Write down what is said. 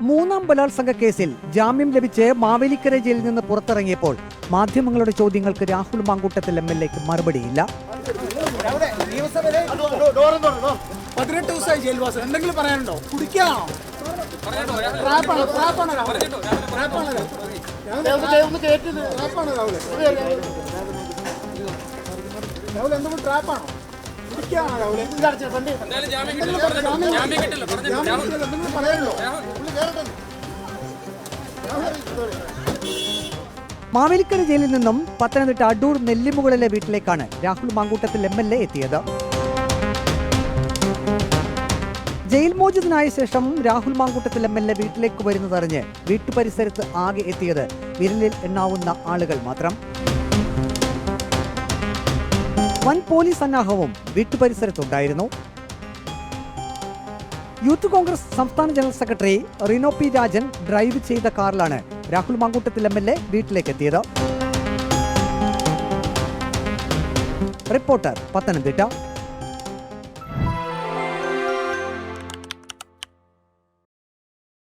മൂന്നാം ബലാത്സംഗ കേസിൽ ജാമ്യം ലഭിച്ച് മാവേലിക്കര ജയിലിൽ നിന്ന് പുറത്തിറങ്ങിയപ്പോൾ മാധ്യമങ്ങളുടെ ചോദ്യങ്ങൾക്ക് രാഹുൽ മാങ്കൂട്ടത്തിൽ MLAക്ക് മറുപടിയില്ല. 18 ദിവസമായി ജയിൽവാസം. എന്തെങ്കിലും പറയാനുണ്ടോ? കുടിക്കാണോ? എന്തെങ്കിലും ട്രാപ്പാണോ? മാവേലിക്കര ജയിലിൽ നിന്നും പത്തനംതിട്ട അടൂർ നെല്ലിമുകളിലെ വീട്ടിലേക്കാണ് രാഹുൽ മാങ്കൂട്ടത്തിൽ MLA എത്തിയത്. ജയിൽ മോചിതനായ ശേഷം രാഹുൽ മാങ്കൂട്ടത്തിൽ MLA വീട്ടിലേക്ക് വരുന്നതറിഞ്ഞ് വീട്ടുപരിസരത്ത് ആകെ എത്തിയത് വിരലിൽ എണ്ണാവുന്ന ആളുകൾ മാത്രം. വൻ പോലീസ് സന്നാഹവും വീട്ടുപരിസരത്തുണ്ടായിരുന്നു. യൂത്ത് കോൺഗ്രസ് സംസ്ഥാന general secretary Rino P Rajan drive ചെയ്ത കാറിലാണ് രാഹുൽ മാങ്കൂട്ടത്തിൽ MLA വീട്ടിലേക്ക് എത്തിയത്. റിപ്പോർട്ടർ, പത്തനംതിട്ട.